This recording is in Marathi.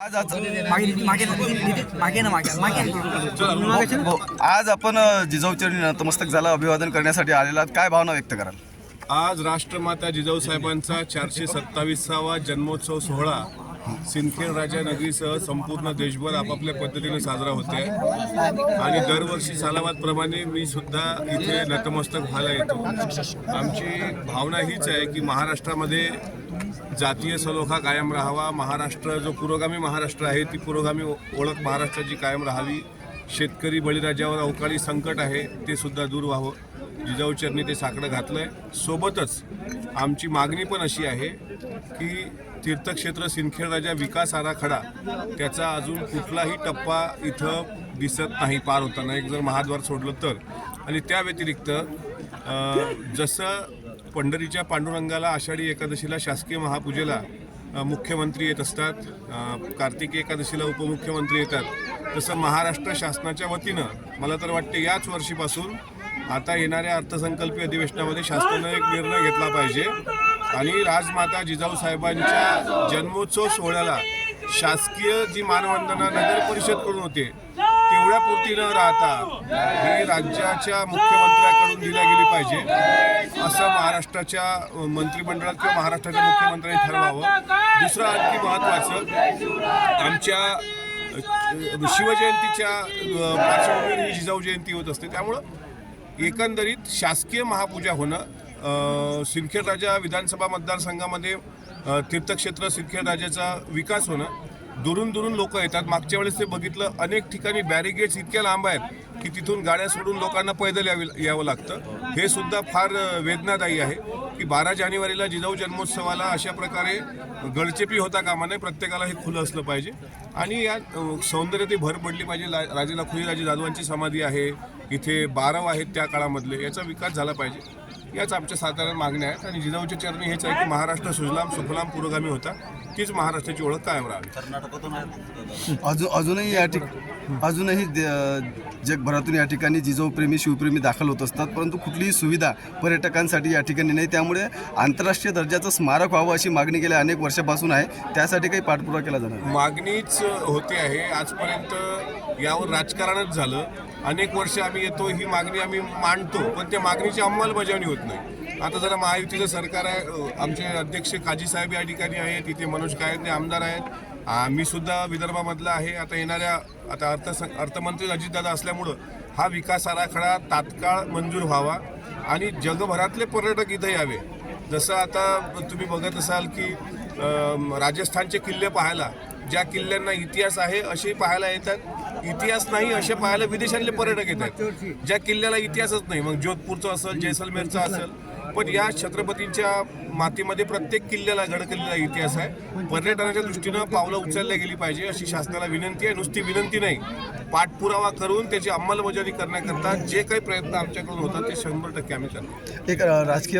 आज आपण जिजाऊ चरणी नतमस्तक झाला अभिवादन करण्यासाठी आलेला काय भावना व्यक्त कराल? आज राष्ट्रमाता जिजाऊ साहेबांचा 427वा जन्मोत्सव सोहळा सिंदखेड राजा नगरीसह संपूर्ण देशभर आपापल्या पद्धतीने साजरा होते आणि दरवर्षी सालाबादप्रमाणे मी सुद्धा इथे नतमस्तक व्हायला येतो। आमची भावना हीच आहे की महाराष्ट्रामध्ये जातीय सलोखा कायम राहावा, महाराष्ट्र जो पुरोगामी महाराष्ट्र आहे ती पुरोगामी ओळख महाराष्ट्राची कायम राहावी, शेतकरी बळीराजावर अवकाळी संकट आहे ते सुद्धा दूर व्हावं, जिजाऊ चरणी ते साकडं घातलंय। सोबतच आमची मागणी पण अशी आहे की तीर्थक्षेत्र सिंदखेड राजा विकास आराखडा त्याचा अजून कुठलाही टप्पा इथं दिसत नाही पार होताना, एक जर महाद्वार सोडलं तर। आणि त्या व्यतिरिक्त जसं पंढरीच्या पांडुरंगाला आषाढी एकादशीला शासकीय महापूजेला मुख्यमंत्री येत असतात, कार्तिकी एकादशीला उपमुख्यमंत्री येतात, तसं महाराष्ट्र शासनाच्या वतीनं मला तर वाटते याच वर्षीपासून आता येणाऱ्या अर्थसंकल्पीय अधिवेशनामध्ये शासनानं एक निर्णय घेतला पाहिजे आणि राजमाता जिजाऊ साहेबांच्या जन्मोत्सव सोहळ्याला शासकीय जी मानवंदना नगर परिषदकडून होते तेवढ्या पुरती न राहता ही राज्याच्या मुख्यमंत्र्याकडून दिल्या गेली पाहिजे असं महाराष्ट्राच्या मंत्रिमंडळात किंवा महाराष्ट्राच्या मुख्यमंत्र्यांनी ठरवावं। दुसरं आणखी महत्त्वाचं, आमच्या शिवजयंतीच्या पार्श्वभूमीवर ही जिजाऊ जयंती होत असते, त्यामुळं एकंदरीत शासकीय महापूजा होणं, सिंदखेड राजा विधानसभा मतदारसंघामध्ये तीर्थक्षेत्र सिंदखेड राजाचा विकास होणं, दुरून दुरून लोक येतात। मागच्या वेळेस ते बघितलं, अनेक ठिकाणी बॅरिगेड्स इतक्या लांब आहेत की तिथून गाड्या सोडून लोकांना पैदल यावं लागतं। हे सुद्धा फार वेदनादायी आहे की 12 जानेवारीला जिजाऊ जन्मोत्सवाला अशा प्रकारे गडचेपी होता कामा नये, प्रत्येकाला हे खुलं असलं पाहिजे आणि या सौंदर्यात भर पडली पाहिजे। राजे लखुजीराजे जाधवांची समाधी आहे इथे, 12 आहेत त्या काळामधले, याचा विकास झाला पाहिजे। याच आमच्या साधारण मागण्या आहेत आणि जिजाऊच्या चरणी हेच आहे की महाराष्ट्र सुजलाम सुफलाम पुरोगामी होता, तीच महाराष्ट्राची ओळख कायम राहावी। अजूनही जगभरातून या ठिकाणी जिजाऊ प्रेमी शिवप्रेमी दाखल होत असतात, परंतु कुठलीही सुविधा पर्यटकांसाठी या ठिकाणी नाही, त्यामुळे आंतरराष्ट्रीय दर्जाचं स्मारक व्हावं अशी मागणी गेल्या अनेक वर्षापासून आहे, त्यासाठी काही पाठपुरावा केला जाणार? मागणीच होते आहे, आजपर्यंत यावर राजकारणच झालं। अनेक वर्ष आम्ही येतो, ही मागणी आम्ही मांडतो, पण त्या मागणीची अंमलबजावणी होत नाही। आता जरा महायुतीचं सरकार आहे, आमचे अध्यक्ष काजी साहेब या ठिकाणी आहेत, इथे मनोज कायदे आमदार आहेत, मी सुद्धा विदर्भामधला आहे। आता येणाऱ्या अर्थमंत्री अजितदादा असल्यामुळं हा विकास आराखडा तात्काळ मंजूर व्हावा आणि जगभरातले पर्यटक इथं यावे। जसं आता तुम्ही बघत असाल की राजस्थानचे किल्ले पाहायला, ज्या किल्ल्यांना इतिहास आहे असे पाहायला येतात, इतिहास नाही असे पाहायला विदेशातले पर्यटक येतात। ज्या किल्ल्याला इतिहासच नाही, मग जोधपूरचं असेल, जैसलमेरचं असेल, पण या छत्रपतींच्या मातीमध्ये प्रत्येक किल्ल्याला गडकिल्ल्याला इतिहास आहे। पर्यटनाच्या दृष्टीनं पावलं उचलल्या गेली पाहिजे अशी शासनाला विनंती आहे। नुसती विनंती नाही, पाठपुरावा करून त्याची अंमलबजावणी करण्याकरता जे काही प्रयत्न आमच्याकडून होतात ते 100% आम्ही करतो। एक राजकीय